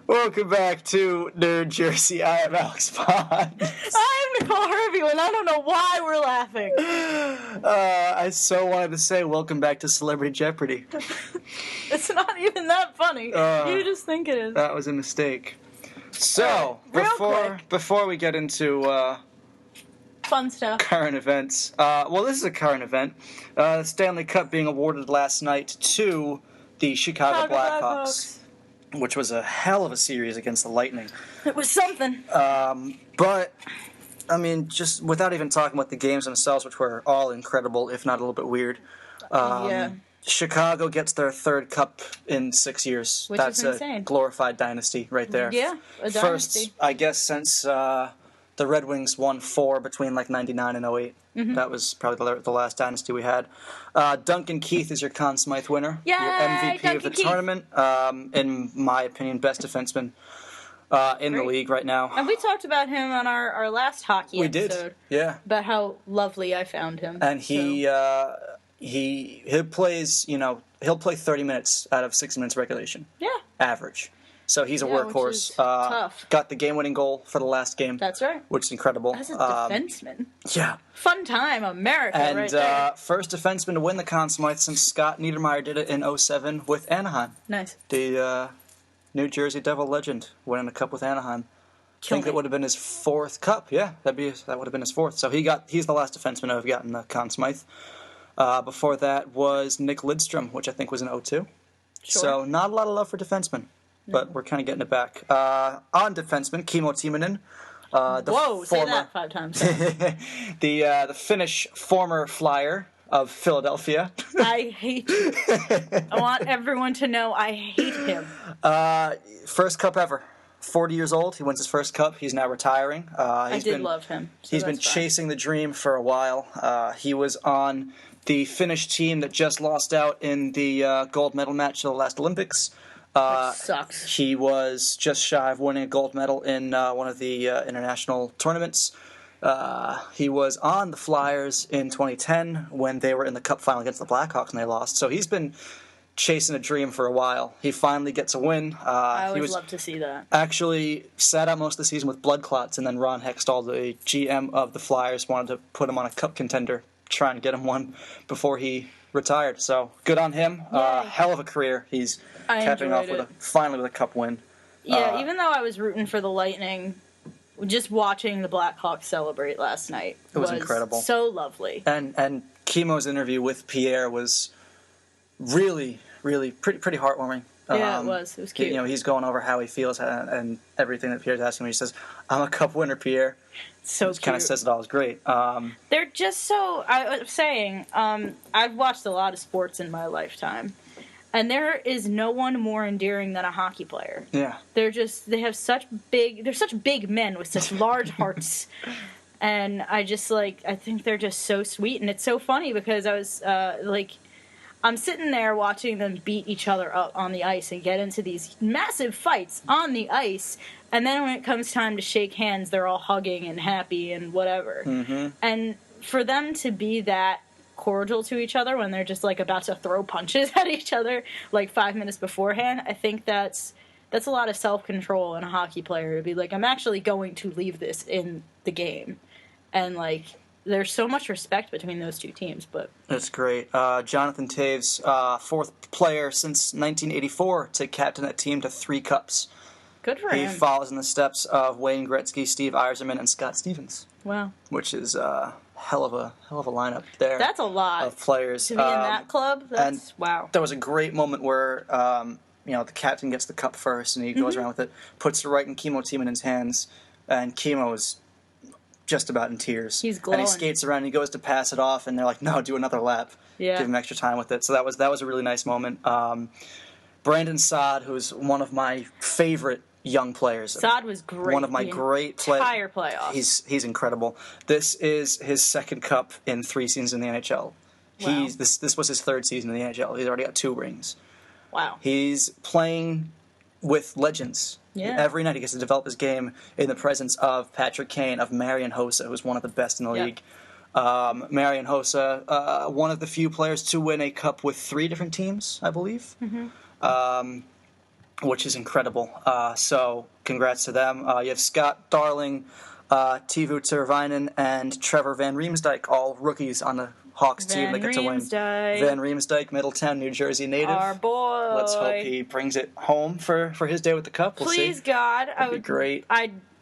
Welcome back to New Jersey. I am Alex Pond. I am Nicole Hervey, and I don't know why we're laughing. I so wanted to say welcome back to Celebrity Jeopardy. It's not even that funny. You just think it is. That was a mistake. So, before we get into fun stuff, current events, this is a current event. The Stanley Cup being awarded last night to the Chicago Blackhawks, which was a hell of a series against the Lightning. It was something. But, I mean, just without even talking about the games themselves, which were all incredible, if not a little bit weird. Chicago gets their third cup in 6 years. Which That's is insane. A glorified dynasty right there. Yeah, a dynasty. First, I guess, since the Red Wings won 4 between like 99 and 08. Mm-hmm. That was probably the last dynasty we had. Duncan Keith is your Conn Smythe winner. Yay, your MVP Duncan of the Keith. tournament. In my opinion, best defenseman in the league right now. And we talked about him on our last hockey episode. We did, yeah. About how lovely I found him. And he plays, he'll play 30 minutes out of 60 minutes regulation. Yeah. Average. So he's a workhorse. Which is tough. Got the game-winning goal for the last game. That's right. Which is incredible. As a defenseman. Yeah. Fun time, America, and, right there. first defenseman to win the Conn Smythe since Scott Niedermayer did it in 07 with Anaheim. Nice. The New Jersey Devil legend winning a cup with Anaheim. I think it would have been his 4th cup. Yeah, that would have been his 4th. So he's the last defenseman to have gotten the Conn Smythe. Before that was Nick Lidstrom, which I think was in 02. Sure. So not a lot of love for defensemen, but we're kind of getting it back. On defenseman, Kimmo Timonen. Say that 5 times. the Finnish former Flyer of Philadelphia. I hate you. I want everyone to know I hate him. First cup ever. 40 years old. He wins his first cup. He's now retiring. I did love him. He's been chasing the dream for a while. He was on the Finnish team that just lost out in the gold medal match of the last Olympics. Which sucks. He was just shy of winning a gold medal in one of the international tournaments. He was on the Flyers in 2010 when they were in the Cup final against the Blackhawks and they lost. So he's been chasing a dream for a while. He finally gets a win. I always love to see that. Actually sat out most of the season with blood clots, and then Ron Hextall, the GM of the Flyers, wanted to put him on a cup contender, try and get him one before he retired. So good on him. Hell of a career. He's capping off finally with a cup win. Yeah, even though I was rooting for the Lightning, just watching the Blackhawks celebrate last night was incredible. So lovely. And Kimmo's interview with Pierre was really, really pretty heartwarming. Yeah, it was. It was cute. He's going over how he feels and everything that Pierre's asking him. He says, "I'm a cup winner, Pierre." So cute. Kind of says it all. It's great. They're just so. I was saying, I've watched a lot of sports in my lifetime, and there is no one more endearing than a hockey player. Yeah. They're such big men with such large hearts. And I think they're just so sweet, and it's so funny because I was I'm sitting there watching them beat each other up on the ice and get into these massive fights on the ice, and then when it comes time to shake hands, they're all hugging and happy and whatever. Mm-hmm. And for them to be that cordial to each other when they're just about to throw punches at each other 5 minutes beforehand, I think that's a lot of self-control in a hockey player to be I'm actually going to leave this in the game. And there's so much respect between those two teams, but that's great. Jonathan Toews, 4th player since 1984 to captain a team to 3 cups. Good for him. He follows in the steps of Wayne Gretzky, Steve Yzerman, and Scott Stevens. Wow, which is a hell of a lineup there. That's a lot of players to be in that club. Wow. There was a great moment where the captain gets the cup first, and he goes around with it, puts it right in Kimmo Timonen's hands, and Kimmo is just about in tears. He's glowing. And he skates around and he goes to pass it off and they're like, no, do another lap. Yeah. Give him extra time with it. So that was a really nice moment. Brandon Saad, who's one of my favorite young players. Saad was great. One of my great players. Entire playoff. He's incredible. This is his 2nd cup in 3 seasons in the NHL. Wow. This was his 3rd season in the NHL. He's already got 2 rings. Wow. He's playing with legends. Yeah. Every night he gets to develop his game in the presence of Patrick Kane, of Marian Hossa, who's one of the best in the league. Marian Hossa, one of the few players to win a cup with 3 different teams, I believe. Mm-hmm. which is incredible. So congrats to them. You have Scott Darling, Teuvo Teravainen, and Trevor Van Riemsdyk, all rookies on the Hawks team that get to win. Van Riemsdyk, Middletown, New Jersey native. Our boy. Let's hope he brings it home for his day with the cup. We'll Please, see. God. That'd be great.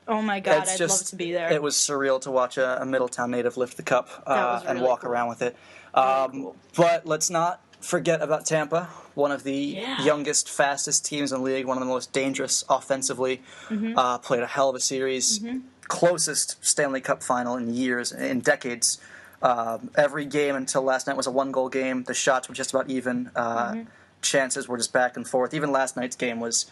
Oh my God, I'd love to be there. It was surreal to watch a Middletown native lift the cup and walk around with it. Cool. But let's not forget about Tampa, one of the youngest, fastest teams in the league, one of the most dangerous offensively, played a hell of a series, closest Stanley Cup final in decades. Every game until last night was a one-goal game. The shots were just about even. Chances were just back and forth. Even last night's game was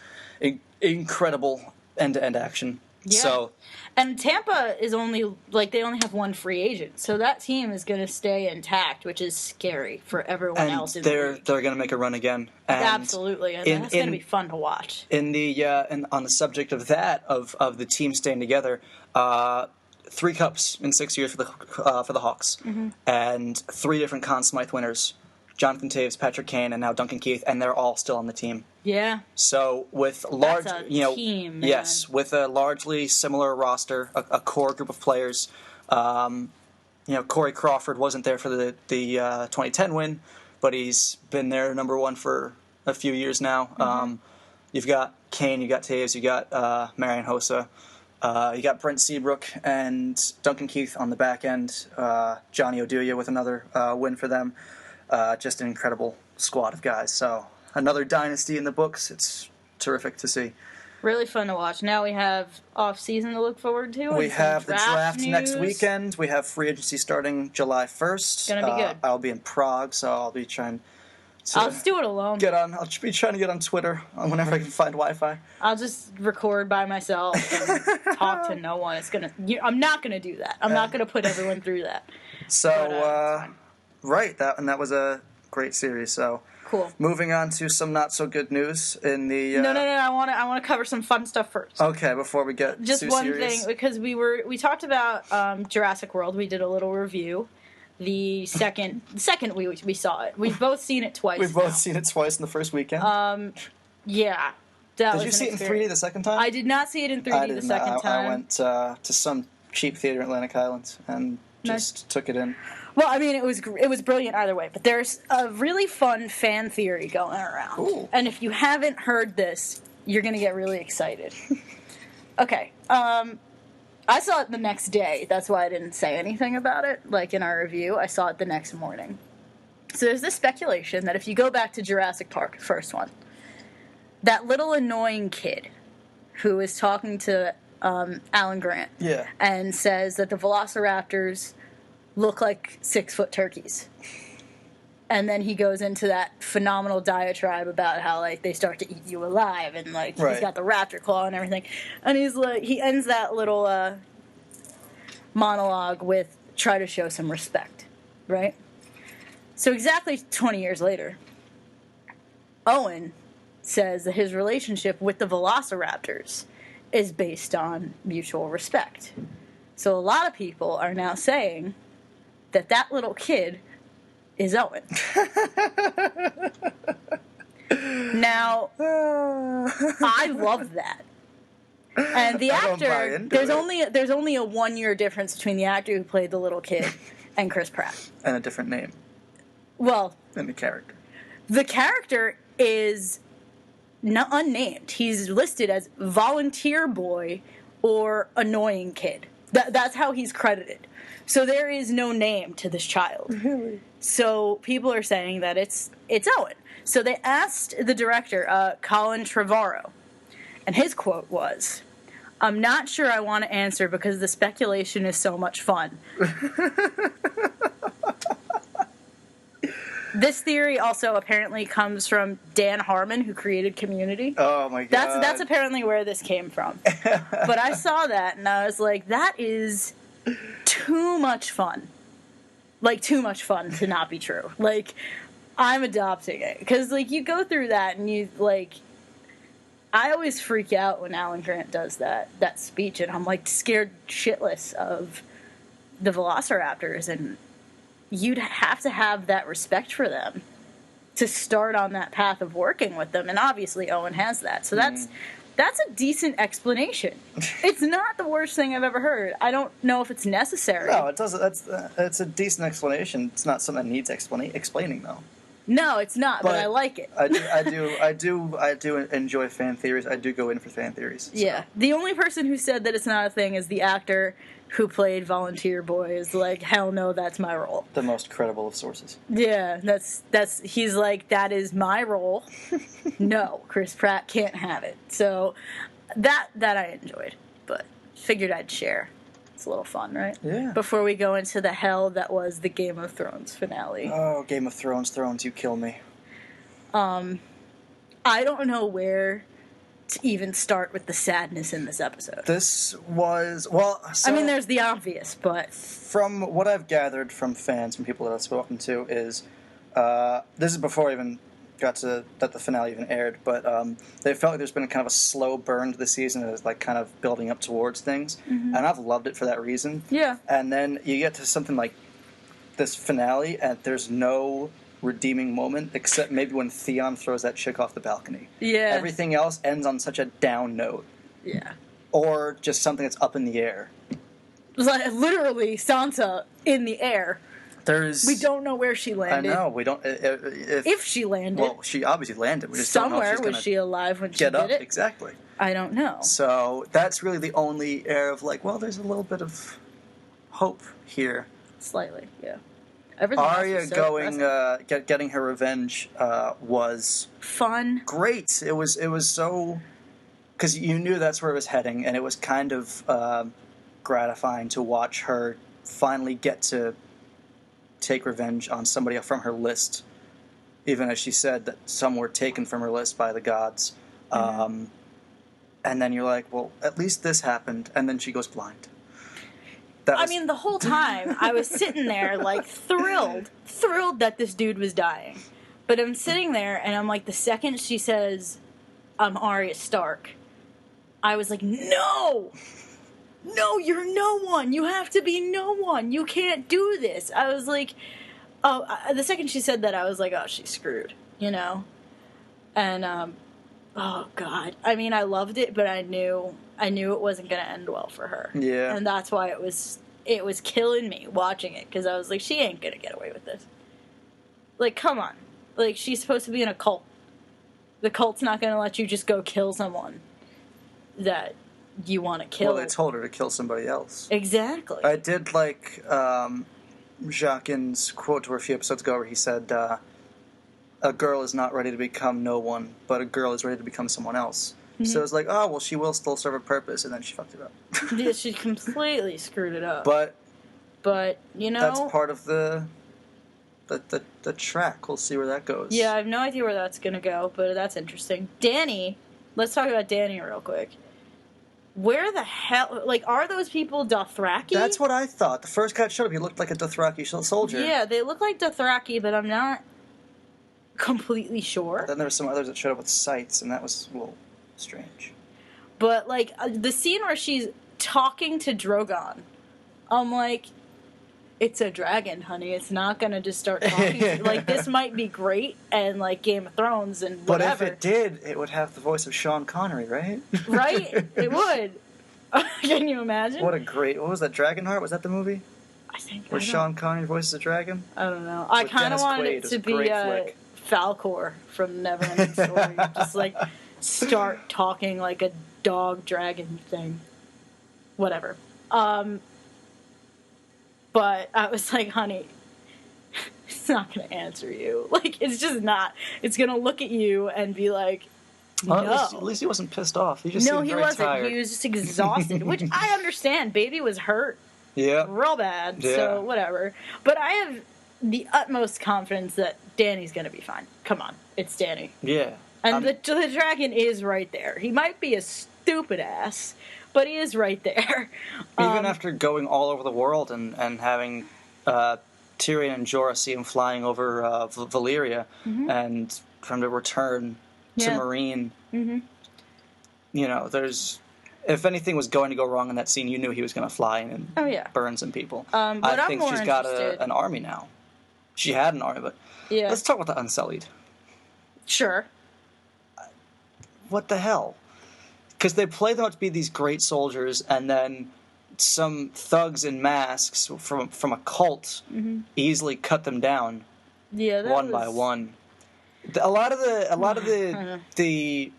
incredible end-to-end action. Yeah. So, and Tampa is they only have one free agent, so that team is going to stay intact, which is scary for everyone else in the league. They're going to make a run again. And absolutely, and that's going to be fun to watch. On the subject of that, of the team staying together, 3 cups in 6 years for the Hawks, and 3 different Conn Smythe winners. Jonathan Toews, Patrick Kane, and now Duncan Keith, and they're all still on the team. Yeah. So with team, man. Yes, with a largely similar roster, a core group of players. Corey Crawford wasn't there for the 2010 win, but he's been there number 1 for a few years now. You've got Kane, you got Toews, you got Marian Hossa, you got Brent Seabrook and Duncan Keith on the back end. Johnny Oduya with another win for them. Just an incredible squad of guys. So another dynasty in the books. It's terrific to see. Really fun to watch. Now we have off-season to look forward to. We have the draft news. next weekend. We have free agency starting July 1st. It's going to be good. I'll be in Prague, so I'll be trying to I'll just do it alone. I'll be trying to get on Twitter whenever I can find Wi-Fi. I'll just record by myself and talk to no one. I'm not going to do that. I'm not going to put everyone through that. So, right, that was a great series. So cool. Moving on to some not so good news in the. No. I want to cover some fun stuff first. Okay, before we get just too one serious. thing, because we talked about Jurassic World. We did a little review. The second we saw it, we've both seen it twice. We've both seen it twice in the first weekend. Yeah. Did you see it in 3D the second time? I did not see it in 3D the second time. I went to some cheap theater in Atlantic Highlands and just took it in. Well, I mean, it was brilliant either way. But there's a really fun fan theory going around. Ooh. And if you haven't heard this, you're going to get really excited. Okay. I saw it the next day. That's why I didn't say anything about it, like in our review. I saw it the next morning. So there's this speculation that if you go back to Jurassic Park, the first one, that little annoying kid who is talking to Alan Grant and says that the velociraptors look like 6-foot turkeys. And then he goes into that phenomenal diatribe about how, like, they start to eat you alive and, like, he's got the raptor claw and everything. And he's like, he ends that little monologue with try to show some respect, right? So exactly 20 years later, Owen says that his relationship with the velociraptors is based on mutual respect. So a lot of people are now saying that little kid is Owen. Now, I love that. And the actor, there's only a 1-year difference between the actor who played the little kid and Chris Pratt. And a different name. Well, and the character. The character is unnamed. He's listed as volunteer boy or annoying kid. That's how he's credited. So there is no name to this child. Really? So people are saying that it's Owen. So they asked the director, Colin Trevorrow, and his quote was, "I'm not sure I want to answer because the speculation is so much fun." This theory also apparently comes from Dan Harmon, who created Community. Oh my god. That's apparently where this came from. But I saw that and I was like, that is too much fun. Like, too much fun to not be true. Like, I'm adopting it. Because, like, you go through that and you, like... I always freak out when Alan Grant does that speech, and I'm, like, scared shitless of the velociraptors, and you'd have to have that respect for them to start on that path of working with them, and obviously Owen has that. So that's a decent explanation. It's not the worst thing I've ever heard. I don't know if it's necessary. No, it doesn't. It's a decent explanation. It's not something that needs explaining though. No, it's not, but I like it. I do enjoy fan theories. I do go in for fan theories. So. Yeah. The only person who said that it's not a thing is the actor who played Volunteer Boy. Is like, hell no, that's my role. The most credible of sources. Yeah, he's like, that is my role. No, Chris Pratt can't have it. So that I enjoyed, but figured I'd share. It's a little fun, right? Yeah. Before we go into the hell that was the Game of Thrones finale. Oh, Game of Thrones, you kill me. I don't know where to even start with the sadness in this episode. This was, so, I mean, there's the obvious, but... From what I've gathered from fans, from people that I've spoken to, is, this is before I even got to, that the finale even aired, but they felt like there's been kind of a slow burn to the season as like kind of building up towards things, and I've loved it for that reason. Yeah. And then you get to something like this finale, and there's no redeeming moment except maybe when Theon throws that chick off the balcony. Yeah. Everything else ends on such a down note. Yeah. Or just something that's up in the air. Like, literally, Sansa in the air. We don't know where she landed. I know, we don't... If she landed. Well, she obviously landed. We just somewhere don't know if she's was she alive when she did up. it? Exactly. I don't know. So that's really the only air of like, well, there's a little bit of hope here. Slightly, yeah. Everything Arya else was so getting her revenge was fun. Great. It was so, because you knew that's where it was heading, and it was kind of gratifying to watch her finally get to take revenge on somebody from her list, even as she said that some were taken from her list by the gods. And then you're like, well, at least this happened, and then she goes blind. I mean, the whole time, I was sitting there, like, thrilled that this dude was dying. But I'm sitting there, and I'm like, the second she says, I'm Arya Stark, I was like, no! No, you're no one! You have to be no one! You can't do this! I was like, the second she said that, I was like, oh, she's screwed, you know? And, oh, God. I mean, I loved it, but I knew it wasn't going to end well for her. Yeah. And that's why it was killing me watching it, because I was like, she ain't going to get away with this. Like, come on. Like, she's supposed to be in a cult. The cult's not going to let you just go kill someone that you want to kill. Well, they told her to kill somebody else. Exactly. I did like Jaqen's quote to her a few episodes ago where he said, a girl is not ready to become no one, but a girl is ready to become someone else. So it's like, oh, well, she will still serve a purpose, and then she fucked it up. Yeah, she completely screwed it up. But you know, that's part of the track. We'll see where that goes. Yeah, I have no idea where that's going to go, but that's interesting. Dany, let's talk about Dany real quick. Where the hell, like, are those people Dothraki? That's what I thought. The first guy that showed up, he looked like a Dothraki soldier. Yeah, they look like Dothraki, but I'm not completely sure. Then there were some others that showed up with scythes, and that was a little strange. But, like, the scene where she's talking to Drogon, I'm like, it's a dragon, honey. It's not going to just start talking to you. Like, this might be great, and, like, Game of Thrones and whatever. But if it did, it would have the voice of Sean Connery, right? Right? It would. Can you imagine? What was that, Dragonheart? Was that the movie? I think. Where Sean Connery voices a dragon? I don't know. I kind of wanted it to be Falcor from Neverending Story. Just, like, start talking like a dog dragon thing. Whatever. But I was like, honey, it's not going to answer you. Like, it's just not. It's going to look at you and be like, no. At least he wasn't pissed off. He just seemed very wasn't. tired. He was just exhausted, which I understand. Baby was hurt. Yeah. Real bad, yeah. So whatever. But I have the utmost confidence that Dany's going to be fine. Come on. It's Dany. Yeah. And the dragon is right there. He might be a stupid ass, but he is right there. Even after going all over the world and having Tyrion and Jorah see him flying over Valyria, and for him to return to Marine, you know, if anything was going to go wrong in that scene, you knew he was going to fly and burn some people. But I think she's got an army now. She had an army, but let's talk about the Unsullied. Sure. What the hell? Because they play them out to be these great soldiers, and then some thugs in masks from a cult easily cut them down one by one. A lot of the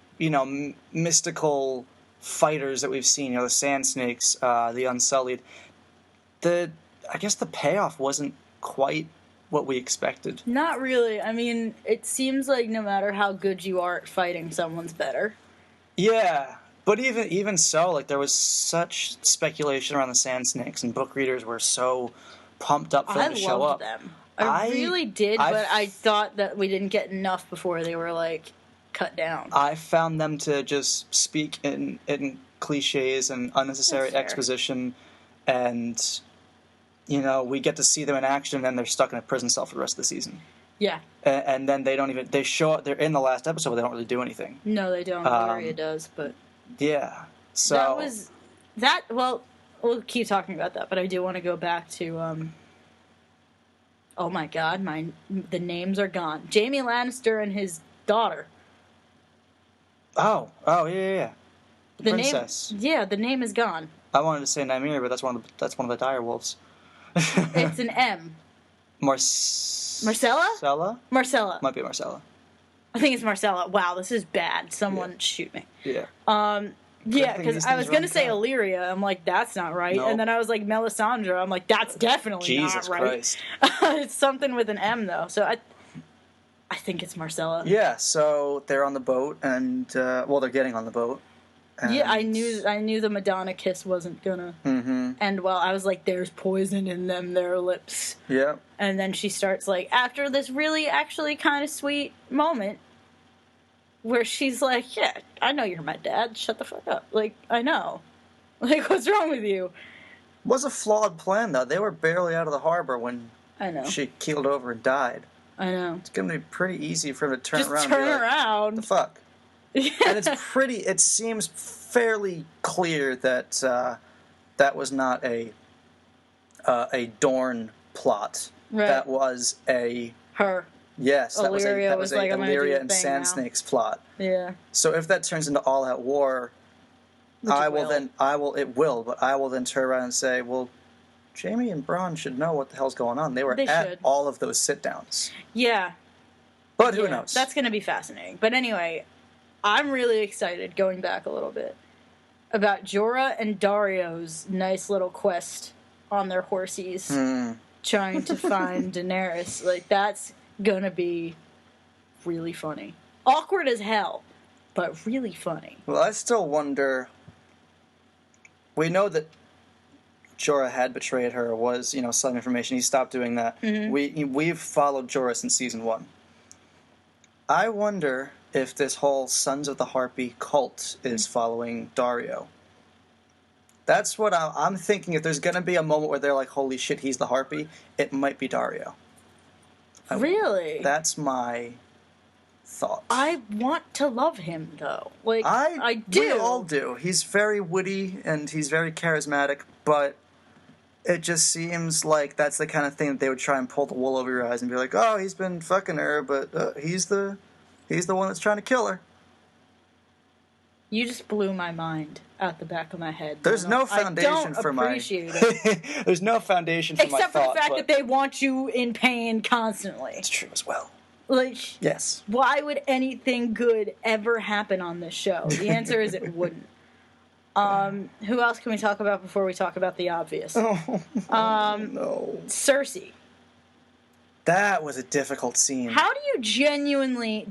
mystical fighters that we've seen, the Sand Snakes, the Unsullied, I guess the payoff wasn't quite what we expected. Not really. I mean, it seems like no matter how good you are at fighting, someone's better. Yeah. But even so, like, there was such speculation around the Sand Snakes, and book readers were so pumped up for them to show up. I loved them. I really did, but I thought that we didn't get enough before they were, like, cut down. I found them to just speak in cliches and unnecessary exposition, and, we get to see them in action, and then they're stuck in a prison cell for the rest of the season. Yeah. And then they show up, they're in the last episode, but they don't really do anything. No, they don't. Gloria does, but... Yeah, so... Well, we'll keep talking about that, but I do want to go back to, oh my god, the names are gone. Jaime Lannister and his daughter. Oh, yeah. The princess. The name is gone. I wanted to say Nymeria, but that's one of the dire wolves. It's an M. Marcella? Marcella. Might be Marcella. I think it's Marcella. Wow, this is bad. Someone shoot me. Yeah. Yeah, because I was going to say Illyria. I'm like, that's not right. Nope. And then I was like, Melisandre. I'm like, that's definitely not right. Jesus Christ. It's something with an M, though. So I think it's Marcella. Yeah, so they're on the boat, and, they're getting on the boat. Yeah, I knew the Madonna kiss wasn't gonna end well. I was like, there's poison in their lips. Yeah. And then she starts, like, after this really actually kind of sweet moment where she's like, yeah, I know you're my dad. Shut the fuck up. Like, I know. Like, what's wrong with you? It was a flawed plan, though. They were barely out of the harbor when she keeled over and died. I know. It's going to be pretty easy for him to turn around. Just turn around. What the fuck? Yeah. And it seems fairly clear that that was not a Dorne plot. Right. That was her. Yes, that Illyria was a Illyria and Sand Snakes plot. Yeah. So if that turns into all-out war, I will then turn around and say, well, Jaime and Bronn should know what the hell's going on. They should. All of those sit-downs. Yeah. But who knows? That's going to be fascinating. But anyway, I'm really excited, going back a little bit, about Jorah and Dario's nice little quest on their horsies, trying to find Daenerys. Like, that's gonna be really funny. Awkward as hell, but really funny. Well, I still wonder... We know that Jorah had betrayed her, or was, selling information. He stopped doing that. Mm-hmm. We've followed Jorah since season 1. I wonder if this whole Sons of the Harpy cult is following Daario. That's what I'm thinking. If there's going to be a moment where they're like, holy shit, he's the Harpy, it might be Daario. Really? That's my thought. I want to love him, though. Like, I do. We all do. He's very witty, and he's very charismatic, but it just seems like that's the kind of thing that they would try and pull the wool over your eyes and be like, oh, he's been fucking her, but he's the one that's trying to kill her. You just blew my mind out the back of my head. There's no foundation for my... There's no foundation for my thought. Except for the fact that they want you in pain constantly. It's true as well. Like, yes. Why would anything good ever happen on this show? The answer is it wouldn't. Who else can we talk about before we talk about the obvious? No. Cersei. That was a difficult scene. How do you genuinely,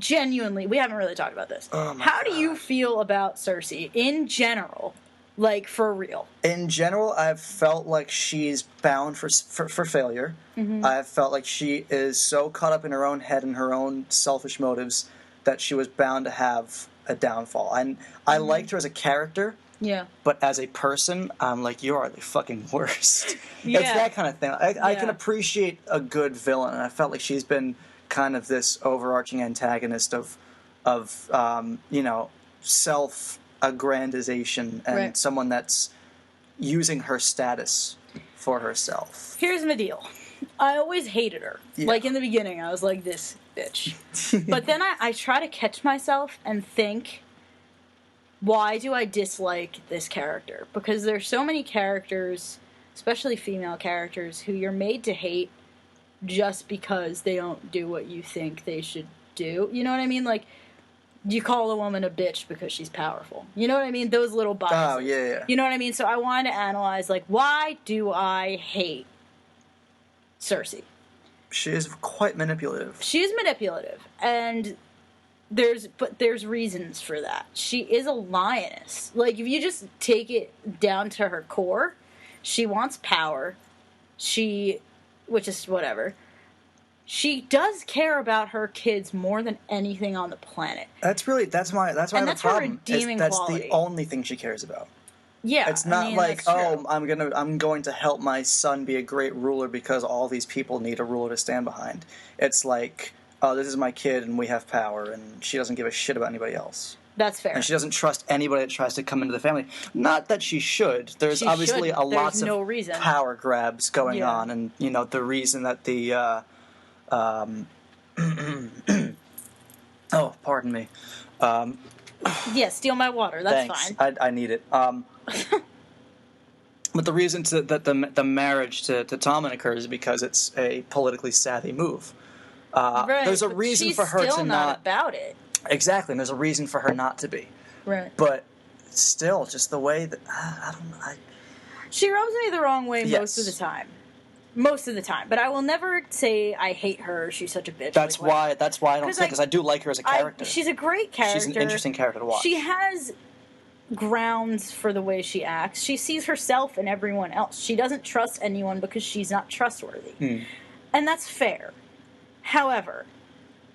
we haven't really talked about this. Oh my How God. do you feel about Cersei in general? Like, for real? In general, I've felt like she's bound for failure. Mm-hmm. I've felt like she is so caught up in her own head and her own selfish motives that she was bound to have a downfall. And I liked her as a character. Yeah. But as a person, I'm like, you are the fucking worst. Yeah. It's that kind of thing. I can appreciate a good villain, and I felt like she's been kind of this overarching antagonist of self-aggrandization and someone that's using her status for herself. Here's the deal. I always hated her. Yeah. Like, in the beginning, I was like, this bitch. But then I try to catch myself and think, why do I dislike this character? Because there's so many characters, especially female characters, who you're made to hate just because they don't do what you think they should do. You know what I mean? Like, you call a woman a bitch because she's powerful. You know what I mean? Those little biases. Oh, yeah. You know what I mean? So I wanted to analyze, like, why do I hate Cersei? She is quite manipulative. She is manipulative, and there's reasons for that. She is a lioness. Like, if you just take it down to her core, she wants power. Which is whatever. She does care about her kids more than anything on the planet. That's why I have a problem. That's quality. The only thing she cares about. Yeah, it's not I'm going to help my son be a great ruler because all these people need a ruler to stand behind. It's like, oh, this is my kid and we have power, and she doesn't give a shit about anybody else. That's fair. And she doesn't trust anybody that tries to come into the family. Not that she should. There's obviously lots of power grabs going on, and the reason that the oh, pardon me. Yeah, steal my water. That's thanks. Fine. I need it. But the reason that the marriage to Tommen occurs is because it's a politically savvy move. Right, there's a reason for her to still not about it. Exactly, and there's a reason for her not to be. Right. But still, just the way that I don't know. She rubs me the wrong way most of the time. Most of the time, but I will never say I hate her. She's such a bitch. That's why I don't say, because I do like her as a character. She's a great character. She's an interesting character to watch. She has grounds for the way she acts. She sees herself and everyone else. She doesn't trust anyone because she's not trustworthy, and that's fair. However,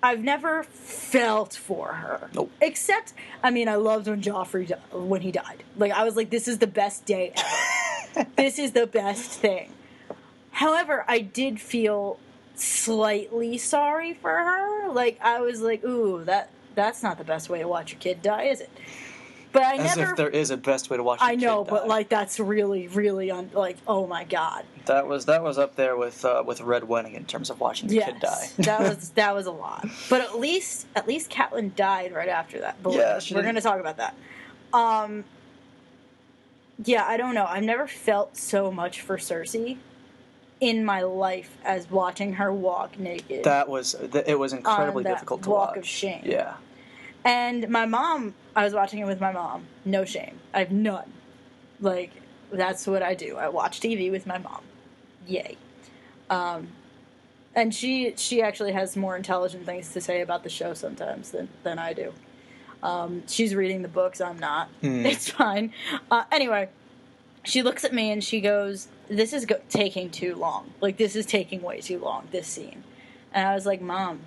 I've never felt for her. Nope. Except, I loved when Joffrey when he died. Like, I was like, this is the best day ever. This is the best thing. However, I did feel slightly sorry for her. Like, I was like, ooh, that's not the best way to watch your kid die, is it? But As if there is a best way to watch your kid die. I know, but, like, that's really, really, oh my god. That was up there with Red Wedding in terms of watching the kid die. that was a lot. But at least Catelyn died right after that. But we're going to talk about that. Yeah, I don't know. I've never felt so much for Cersei in my life as watching her walk naked. It was incredibly difficult to watch. Walk of shame. Yeah. And my mom, I was watching it with my mom. No shame. I have none. Like, that's what I do. I watch TV with my mom. Yay. And she actually has more intelligent things to say about the show sometimes than I do. She's reading the books. I'm not. It's fine. Anyway, she looks at me and she goes, this is taking too long. Like, this is taking way too long, this scene. And I was like, Mom,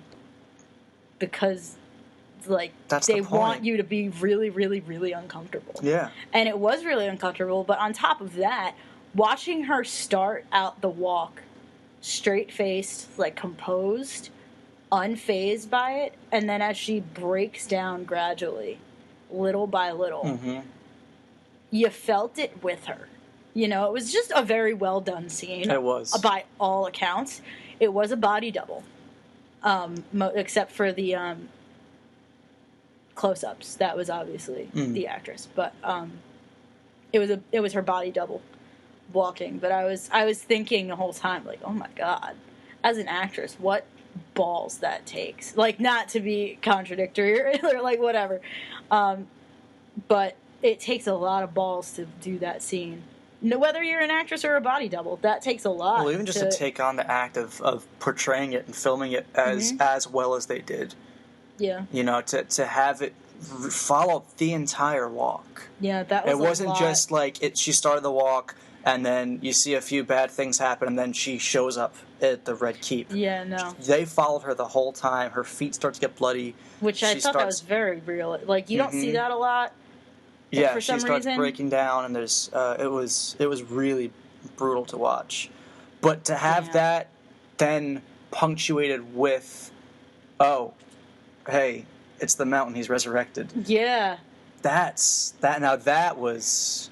because, like, they want you to be really, really, really uncomfortable. Yeah. And it was really uncomfortable, but on top of that, watching her start out the walk straight-faced, like, composed, unfazed by it, and then as she breaks down gradually, little by little, you felt it with her. You know, it was just a very well done scene. It was. By all accounts. It was a body double. Except for the close-ups. That was obviously the actress. But it was her body double walking. But I was thinking the whole time, like, oh my god, as an actress, what balls that takes. Like, not to be contradictory or like whatever. But it takes a lot of balls to do that scene. Whether you're an actress or a body double, that takes a lot. Well, even just to take on the act of portraying it and filming it as well as they did. Yeah. You know, to have it follow the entire walk. Yeah, that was It wasn't just like she started the walk and then you see a few bad things happen and then she shows up at the Red Keep. Yeah, no. They followed her the whole time. Her feet start to get bloody. Which I thought that was very real. Like, you don't see that a lot. Yeah, she starts breaking down, and there's it was really brutal to watch. But to have that then punctuated with, oh, hey, it's the mountain, he's resurrected. Yeah. That was,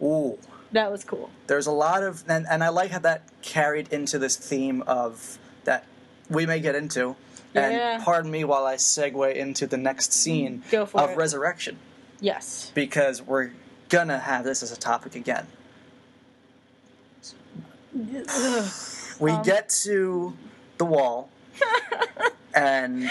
ooh. That was cool. There's a lot of, and I like how that carried into this theme of, that we may get into, And pardon me while I segue into the next scene of Resurrection. Yes. Because we're gonna have this as a topic again. We get to the wall, and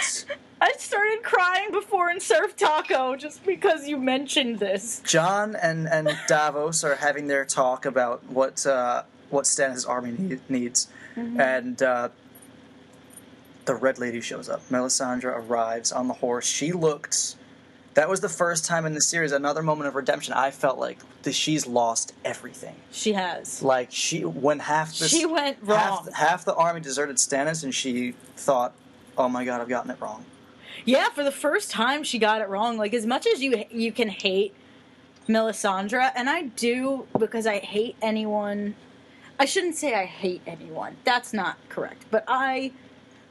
I started crying before in Surf Taco just because you mentioned this. John and Davos are having their talk about what Stannis' army needs, and the Red Lady shows up. Melisandre arrives on the horse. She looked... That was the first time in the series, another moment of redemption. I felt like she's lost everything. She has. Like, she went wrong. Half the army deserted Stannis, and she thought, oh my god, I've gotten it wrong. Yeah, for the first time, she got it wrong. Like, as much as you can hate Melisandre, and I do, because I hate anyone... I shouldn't say I hate anyone. That's not correct. But I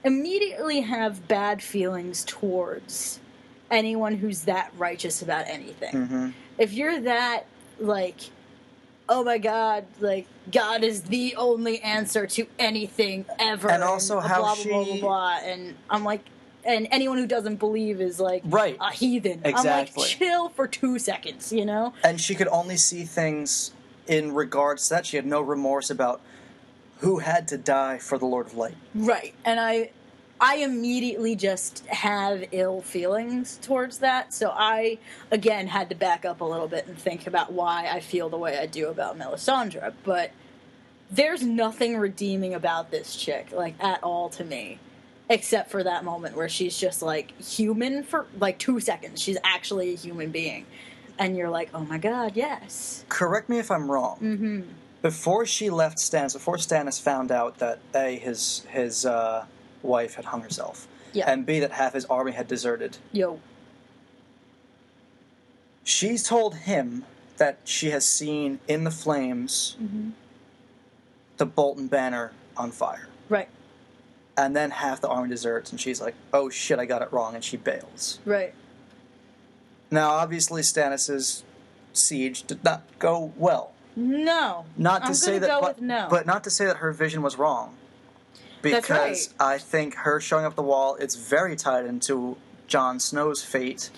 immediately have bad feelings towards... anyone who's that righteous about anything. If you're that, like, oh my god, like, God is the only answer to anything ever. And also how blah, blah, blah, blah, and I'm like, and anyone who doesn't believe is, like, a heathen. Exactly. I'm like, chill for 2 seconds, you know? And she could only see things in regards to that. She had no remorse about who had to die for the Lord of Light. Right. And I immediately just have ill feelings towards that, so I, again, had to back up a little bit and think about why I feel the way I do about Melisandre, but there's nothing redeeming about this chick, like, at all to me, except for that moment where she's just, like, human for, like, 2 seconds. She's actually a human being, and you're like, oh my god, yes. Correct me if I'm wrong. Before she left Stannis, before Stannis found out that, A, his wife had hung herself, and B, that half his army had deserted. She's told him that she has seen in the flames the Bolton banner on fire. Right. And then half the army deserts, and she's like, oh shit, I got it wrong, and she bails. Right. Now, obviously, Stannis' siege did not go well. No. Not to I'm say gonna that, go with no. But not to say that her vision was wrong. Because That's right. I think her showing up the wall, it's very tied into Jon Snow's fate.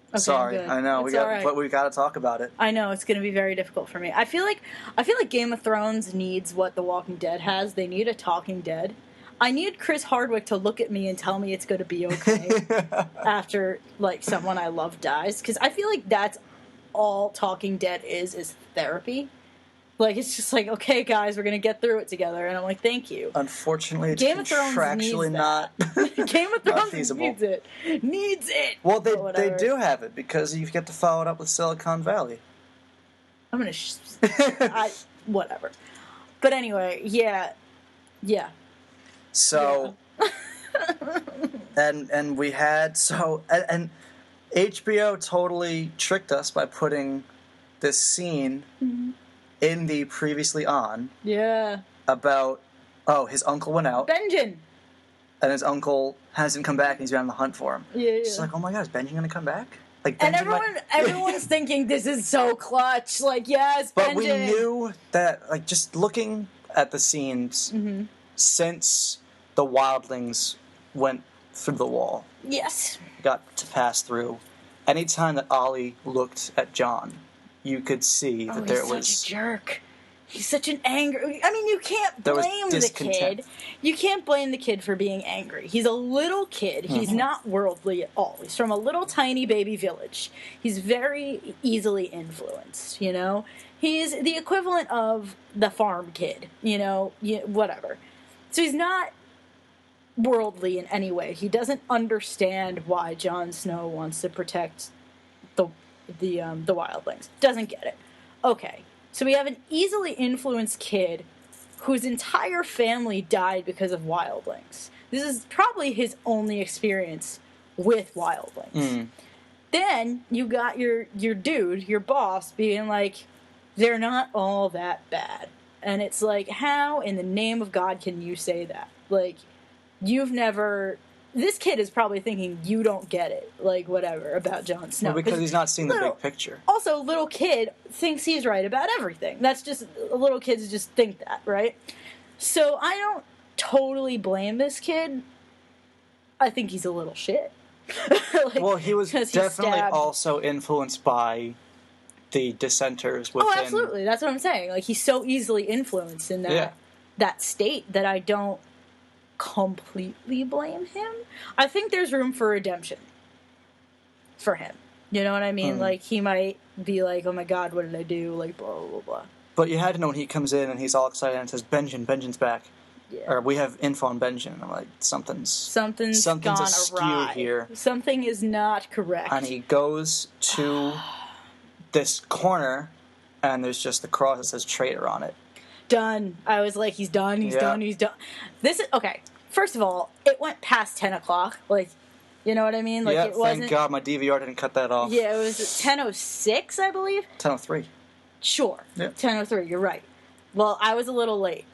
Okay, sorry, I know but we've got to talk about it. I know it's going to be very difficult for me. I feel like Game of Thrones needs what The Walking Dead has. They need a Talking Dead. I need Chris Hardwick to look at me and tell me it's going to be okay after, like, someone I love dies, because I feel like that's all Talking Dead is therapy. Like, it's just like, okay, guys, we're going to get through it together. And I'm like, thank you. Unfortunately, it's Game of Thrones contractually not Game of Thrones feasible. needs it. Needs it. Well, they do have it, because you get to follow it up with Silicon Valley. I'm going to... whatever. But anyway, yeah. So... and we had... And HBO totally tricked us by putting this scene... in the previously on. Yeah. About, his uncle went out. Benjen! And his uncle hasn't come back, and he's been on the hunt for him. Yeah. It's like, oh my god, is Benjen going to come back? Like, and everyone's thinking this is so clutch. Like, yes, But Benjen. we knew that, like, just looking at the scenes since the wildlings went through the wall. Yes. Got to pass through. Anytime that Ollie looked at Jon, you could see that there was... he's such a jerk. He's such an angry... I mean, you can't blame the kid. You can't blame the kid for being angry. He's a little kid. He's not worldly at all. He's from a little tiny baby village. He's very easily influenced, you know? He's the equivalent of the farm kid, you know? Whatever. So he's not worldly in any way. He doesn't understand why Jon Snow wants to protect the wildlings. Doesn't get it. Okay, so we have an easily influenced kid whose entire family died because of wildlings. This is probably his only experience with wildlings. Then you got your dude, your boss, being like, they're not all that bad. And it's like, how in the name of God can you say that? Like, you've never... This kid is probably thinking, you don't get it, like, whatever, about Jon Snow. Well, because he's not seeing the big picture. Also, little kid thinks he's right about everything. That's just... Little kids just think that, right? So I don't totally blame this kid. I think he's a little shit. Well, he was definitely also influenced by the dissenters within... Oh, absolutely. That's what I'm saying. Like, he's so easily influenced in that state that I don't completely blame him. I think there's room for redemption for him. You know what I mean? Like, he might be like, oh my god, what did I do? Like, blah, blah, blah, blah. But you had to know when he comes in and he's all excited and says, Benjamin's back. Yeah. Or we have info on Benjamin. And I'm like, something's gone askew awry. Here. Something is not correct. And he goes to this corner, and there's just the cross that says traitor on it. Done. I was like, he's done. He's done. This is okay. First of all, it went past 10 o'clock. Like, you know what I mean? Like, it wasn't. Thank God my DVR didn't cut that off. Yeah, it was 10:06, I believe. 10:03. Sure. Yeah. 10:03. You're right. Well, I was a little late.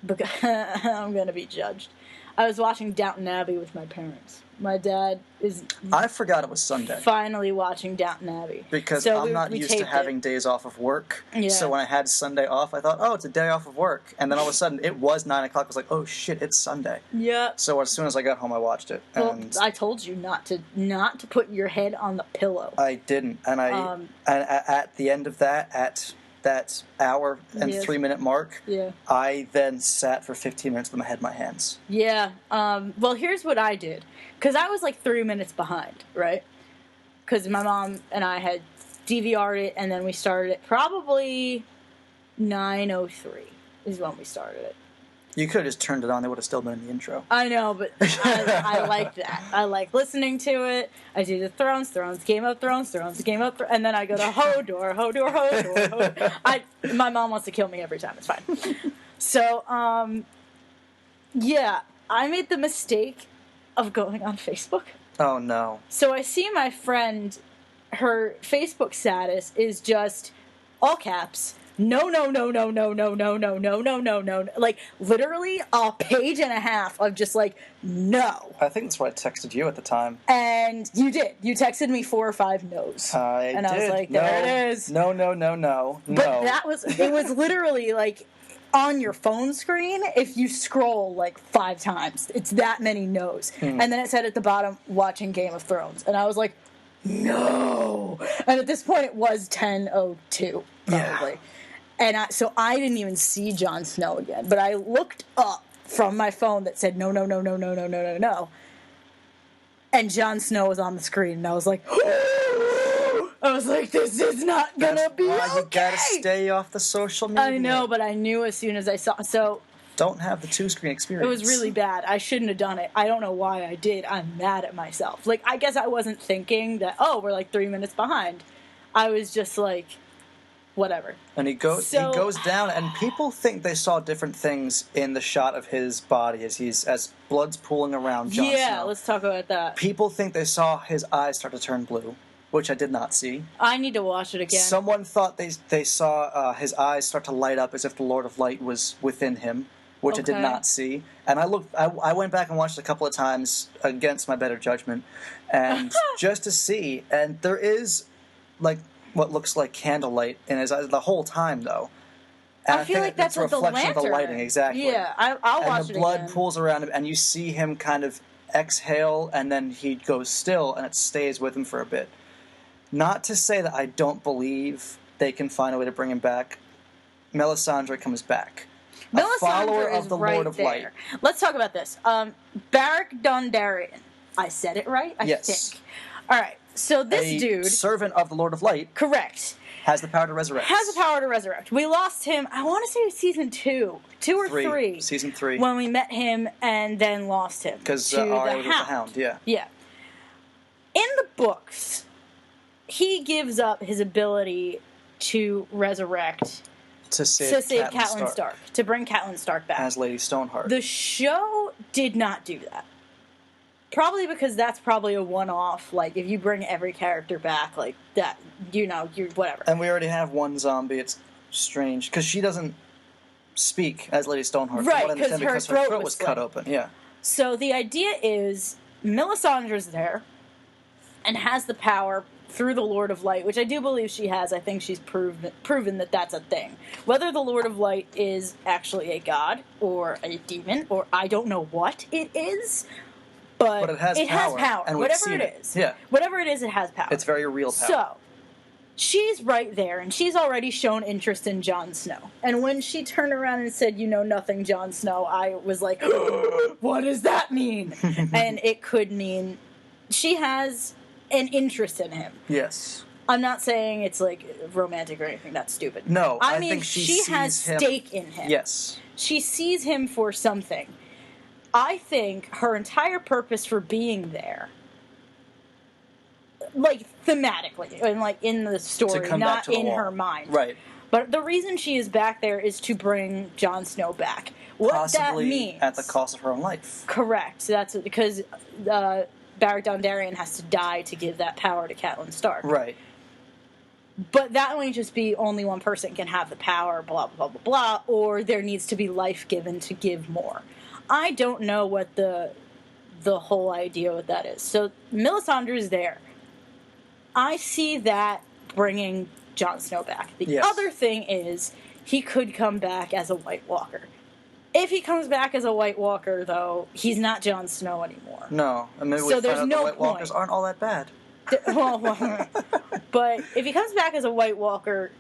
Because I'm going to be judged. I was watching Downton Abbey with my parents. My dad is... I forgot it was Sunday. Finally watching Downton Abbey. Because I'm not used to having days off of work. Yeah. So when I had Sunday off, I thought, oh, it's a day off of work. And then all of a sudden, it was 9 o'clock. I was like, oh, shit, it's Sunday. Yeah. So as soon as I got home, I watched it. And I told you not to put your head on the pillow. I didn't. And and at the end of that, at that hour and 3-minute mark, I then sat for 15 minutes with my head in my hands. Yeah. Well, here's what I did. Because I was like 3 minutes behind, right? Because my mom and I had DVR'd it, and then we started it probably 9:03 is when we started it. You could have just turned it on. They would have still been in the intro. I know, but I like that. I like listening to it. I do the Thrones, Game of Thrones, Game of Thrones, and then I go to Hodor. My mom wants to kill me every time. It's fine. So, yeah, I made the mistake of going on Facebook. Oh, no. So I see my friend, her Facebook status is just all caps. No. Like, literally a page and a half of just, like, no. I think that's what I texted you at the time. And you did. You texted me 4 or 5 no's. I was like, there it is. No. But it was literally, like, on your phone screen, if you scroll, like, 5 times, it's that many no's. And then it said at the bottom, watching Game of Thrones. And I was like, no. And at this point, it was 10:02, probably. Yeah. And so I didn't even see Jon Snow again. But I looked up from my phone that said, no. And Jon Snow was on the screen. And I was like, this is not going to be okay. That's why you got to stay off the social media. I know, but I knew as soon as I saw. So don't have the 2-screen experience. It was really bad. I shouldn't have done it. I don't know why I did. I'm mad at myself. Like, I guess I wasn't thinking that, we're like 3 minutes behind. I was just like, whatever. And he goes down, and people think they saw different things in the shot of his body as blood's pooling around Jon Snow. Yeah, let's talk about that. People think they saw his eyes start to turn blue, which I did not see. I need to watch it again. Someone thought they saw his eyes start to light up as if the Lord of Light was within him, which I did not see. And I went back and watched it a couple of times against my better judgment, and just to see. And there is, like, what looks like candlelight in his eyes the whole time, though. And I feel like that's what the lantern. Of the lighting, exactly. Yeah, I'll watch it again. And the blood pools around him, and you see him kind of exhale, and then he goes still, and it stays with him for a bit. Not to say that I don't believe they can find a way to bring him back. Melisandre comes back. A follower of the Lord of Light. Let's talk about this. Beric Dondarrion. I said it right, I think. All right. So this dude, servant of the Lord of Light, correct, has the power to resurrect. We lost him. I want to say it was season 2 or 3. Season 3, when we met him and then lost him because Arya was the Hound. Yeah. In the books, he gives up his ability to resurrect to save Catelyn Stark, to bring Catelyn Stark back as Lady Stoneheart. The show did not do that. Probably because that's probably a one-off. Like, if you bring every character back, like that, you're whatever. And we already have one zombie. It's strange because she doesn't speak as Lady Stoneheart, right? Because her throat was cut open. Yeah. So the idea is Melisandre's there and has the power through the Lord of Light, which I do believe she has. I think she's proven that that's a thing. Whether the Lord of Light is actually a god or a demon or I don't know what it is, but it has power. And whatever it is. Yeah. Whatever it is, it has power. It's very real power. So, she's right there, and she's already shown interest in Jon Snow. And when she turned around and said, "You know nothing, Jon Snow," I was like, what does that mean? And it could mean she has an interest in him. Yes. I'm not saying it's like romantic or anything. That's stupid. No, I mean think she has him. stake in him. Yes. She sees him for something. I think her entire purpose for being there, like thematically and like in the story, not in her mind. Right. But the reason she is back there is to bring Jon Snow back. What Possibly that means, at the cost of her own life. Correct. So that's because Barrick Dondarrion has to die to give that power to Catelyn Stark. Right. But that might just be only one person can have the power, blah, blah, blah, blah, or there needs to be life given to give more. I don't know what the whole idea with that is. So Melisandre's there. I see that bringing Jon Snow back. The other thing is he could come back as a White Walker. If he comes back as a White Walker, though, he's not Jon Snow anymore. No. I mean, so there's no the White Walkers aren't all that bad. But if he comes back as a White Walker,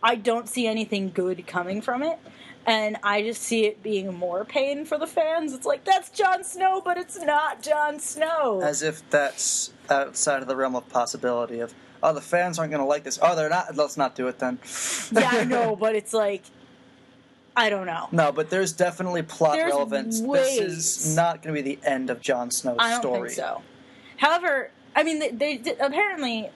I don't see anything good coming from it. And I just see it being more pain for the fans. It's like, that's Jon Snow, but it's not Jon Snow. As if that's outside of the realm of possibility of, oh, the fans aren't going to like this. Oh, they're not. Let's not do it then. Yeah, I know, but it's like, I don't know. No, but there's definitely plot There's relevance. ways. This is not going to be the end of Jon Snow's story. I don't think so. However, I mean, they did, apparently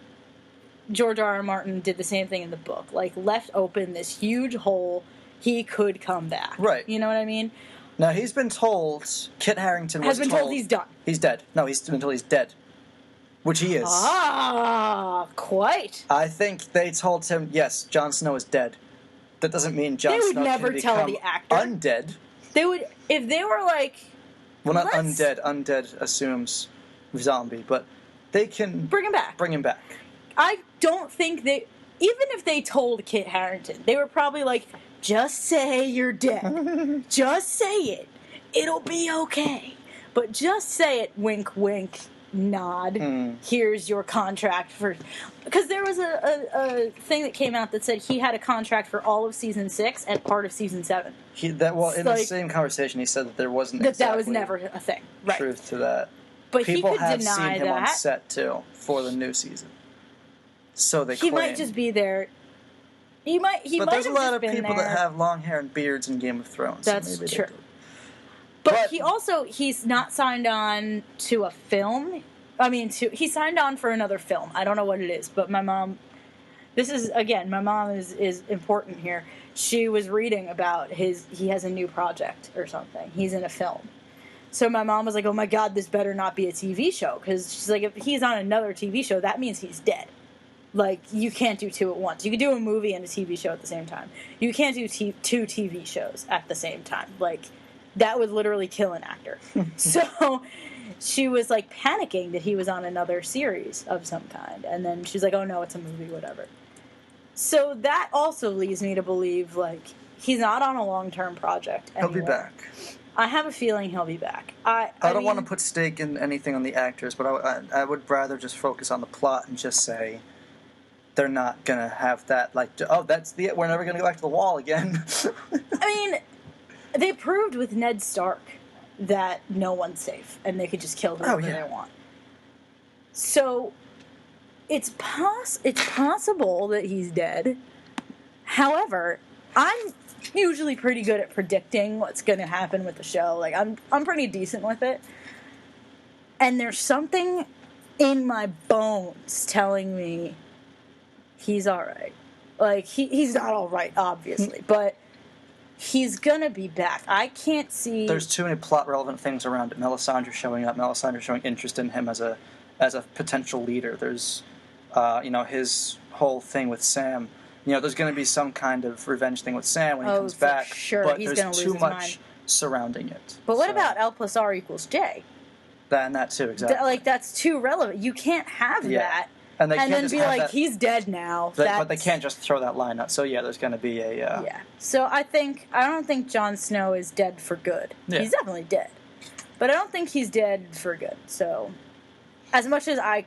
George R.R. Martin did the same thing in the book. Like, left open this huge hole. He could come back. Right. You know what I mean? Now, he's been told, Kit Harington has been told he's done. He's dead. No, he's been told he's dead. Which he is. Ah, quite. I think they told him, yes, Jon Snow is dead. That doesn't mean Jon Snow never can tell become the actor. undead. They would, if they were like... Well, not undead. Undead assumes zombie, but they can... Bring him back. Bring him back. I don't think they... Even if they told Kit Harington, they were probably like, just say you're dead. Just say it. It'll be okay. But just say it, wink, wink, nod. Here's your contract for... Because there was a thing that came out that said he had a contract for all of Season 6 and part of Season 7. In the same conversation, he said that there wasn't that was never a thing. Right. Truth to that. But people he could have deny seen him that. on set, too, for the new season. So they He claim. might just be there... But there's a lot of people there. that have long hair and beards in Game of Thrones. That's so true. But he's not signed on to a film. I mean, he signed on for another film. I don't know what it is, but my mom... my mom is important here. She was reading about he has a new project or something. He's in a film. So my mom was like, oh my God, this better not be a TV show. Because she's like, if he's on another TV show, that means he's dead. Like, you can't do two at once. You can do a movie and a TV show at the same time. You can't do two TV shows at the same time. Like, that would literally kill an actor. So she was, like, panicking that he was on another series of some kind. And then she's like, oh, no, it's a movie, whatever. So that also leads me to believe, like, he's not on a long-term project anymore. He'll be back. I have a feeling he'll be back. I don't want to put stake in anything on the actors, but I would rather just focus on the plot and just say... They're not gonna have that, like, oh, that's we're never gonna go back to the wall again. I mean, they proved with Ned Stark that no one's safe, and they could just kill whoever they want. So, it's possible that he's dead. However, I'm usually pretty good at predicting what's gonna happen with the show. Like, I'm pretty decent with it. And there's something in my bones telling me he's alright. Like, he's not alright, obviously, but he's gonna be back. I can't see... There's too many plot-relevant things around it. Melisandre showing up, Melisandre showing interest in him as a potential leader. There's, his whole thing with Sam. There's gonna be some kind of revenge thing with Sam when he comes back. Sure, but he's there's too much surrounding it. But what about L plus R equals J? That too, exactly. That's too relevant. You can't have that And then be like, he's dead now. But they can't just throw that line out. So yeah, there's going to be a... Yeah. So I don't think Jon Snow is dead for good. Yeah. He's definitely dead. But I don't think he's dead for good. So as much as I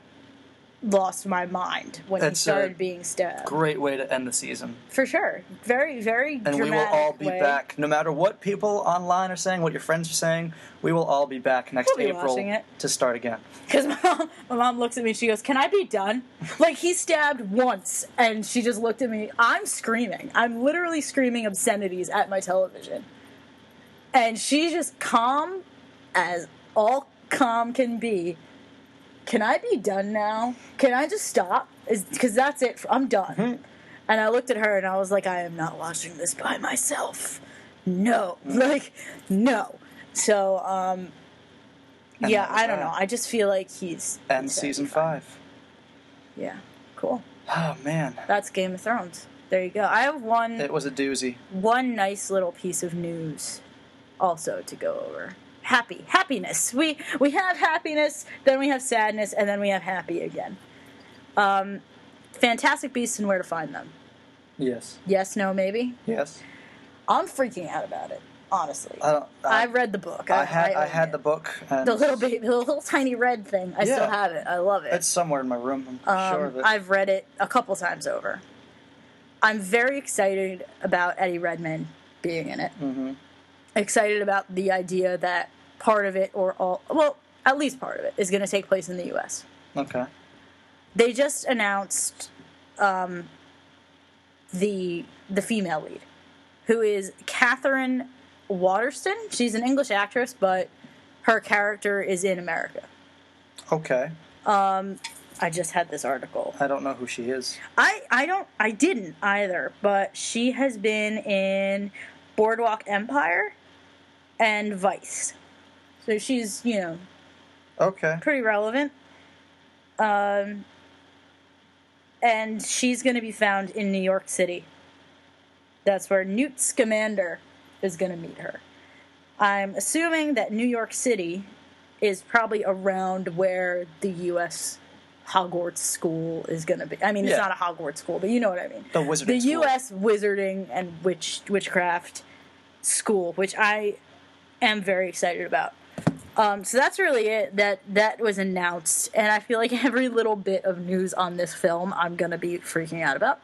lost my mind when he started being stabbed. Great way to end the season. For sure. Very, very dramatic. And we will all be back. No matter what people online are saying, what your friends are saying, we will all be back next April to start again. Because my mom looks at me and she goes, "Can I be done?" Like, he stabbed once, and she just looked at me. I'm screaming. I'm literally screaming obscenities at my television. And she's just calm as all calm can be. "Can I be done now? Can I just stop? Because that's it. I'm done." Mm-hmm. And I looked at her and I was like, I am not watching this by myself. No. Like, no. So, yeah, I don't know. I just feel like he's... And season 5. Yeah. Cool. Oh, man. That's Game of Thrones. There you go. I have one... It was a doozy. One nice little piece of news also to go over. Happiness. We have happiness, then we have sadness, and then we have happy again. Fantastic Beasts and Where to Find Them. Yes. Yes, no, maybe? Yes. I'm freaking out about it, honestly. I read the book. I had the book. And the little tiny red thing. I still have it. I love it. It's somewhere in my room, I'm sure of it. I've read it a couple times over. I'm very excited about Eddie Redmayne being in it. Mm-hmm. Excited about the idea that part of it, at least part of it, is going to take place in the U.S. Okay. They just announced the female lead, who is Catherine Waterston. She's an English actress, but her character is in America. Okay. I just had this article. I don't know who she is. I didn't either, but she has been in Boardwalk Empire and Vice. So she's, okay, pretty relevant. And she's going to be found in New York City. That's where Newt Scamander is going to meet her. I'm assuming that New York City is probably around where the U.S. Hogwarts school is going to be. I mean, it's not a Hogwarts school, but you know what I mean. The wizarding The school. U.S. wizarding and witchcraft school, which I am very excited about. So that's really it. That was announced, and I feel like every little bit of news on this film I'm gonna be freaking out about.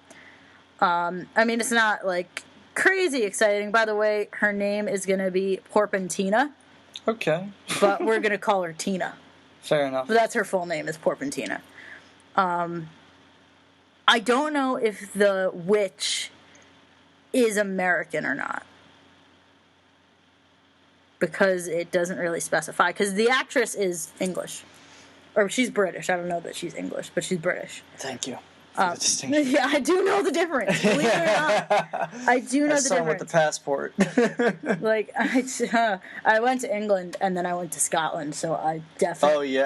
I mean, it's not like crazy exciting. By the way, her name is gonna be Porpentina. Okay. But we're gonna call her Tina. Fair enough. But that's her full name, is Porpentina. I don't know if the witch is American or not, because it doesn't really specify. Because the actress is English. Or she's British. I don't know that she's English, but she's British. Thank you for the distinction. Yeah, I do know the difference. Believe it or not. I do know the difference. With the passport. Like, I went to England, and then I went to Scotland, so I definitely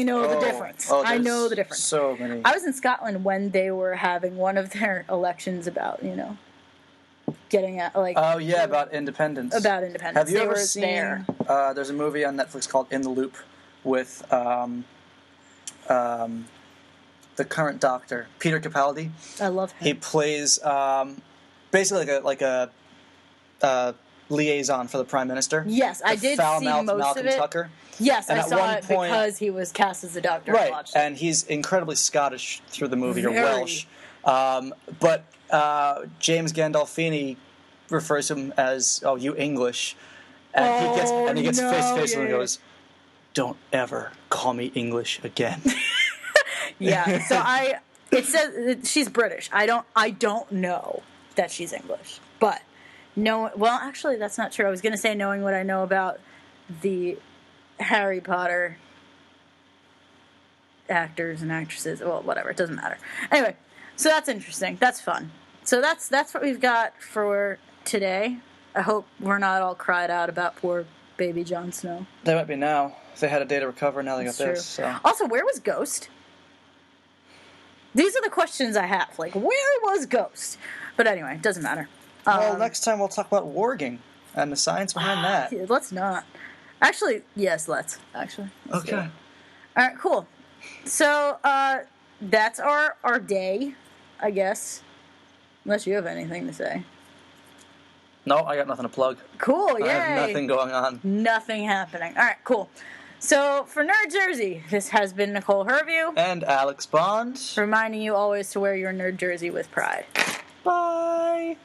know the difference. I know the difference. So many. I was in Scotland when they were having one of their elections about, getting at, like... Oh, yeah, about independence. About independence. Have you ever seen... there's a movie on Netflix called In the Loop with the current Doctor, Peter Capaldi. I love him. He plays basically like a liaison for the Prime Minister. Yes, I did see most Malcolm of it. Tucker. Yes, and I saw it because he was cast as the Doctor. Right, and he's incredibly Scottish through the movie, or Welsh. But James Gandolfini refers to him as, "Oh, you English," and he gets face to face with him and goes, "Don't ever call me English again." Yeah, so it says she's British. I don't know that she's English, but well, actually, that's not true. I was going to say, knowing what I know about the Harry Potter actors and actresses, well, whatever, it doesn't matter. Anyway, so that's interesting. That's fun. So that's what we've got for today. I hope we're not all cried out about poor baby Jon Snow. They might be now. They had a day to recover, now they got this. So. Also, where was Ghost? These are the questions I have. Like, where was Ghost? But anyway, it doesn't matter. Well, next time we'll talk about warging and the science behind that. Let's not. Actually, yes, let's. Let's okay. All right, cool. So, that's our day, I guess. Unless you have anything to say. No, I got nothing to plug. Cool, yay. I have nothing going on. Nothing happening. All right, cool. So, for Nerd Jersey, this has been Nicole Herview. And Alex Bond. Reminding you always to wear your nerd jersey with pride. Bye.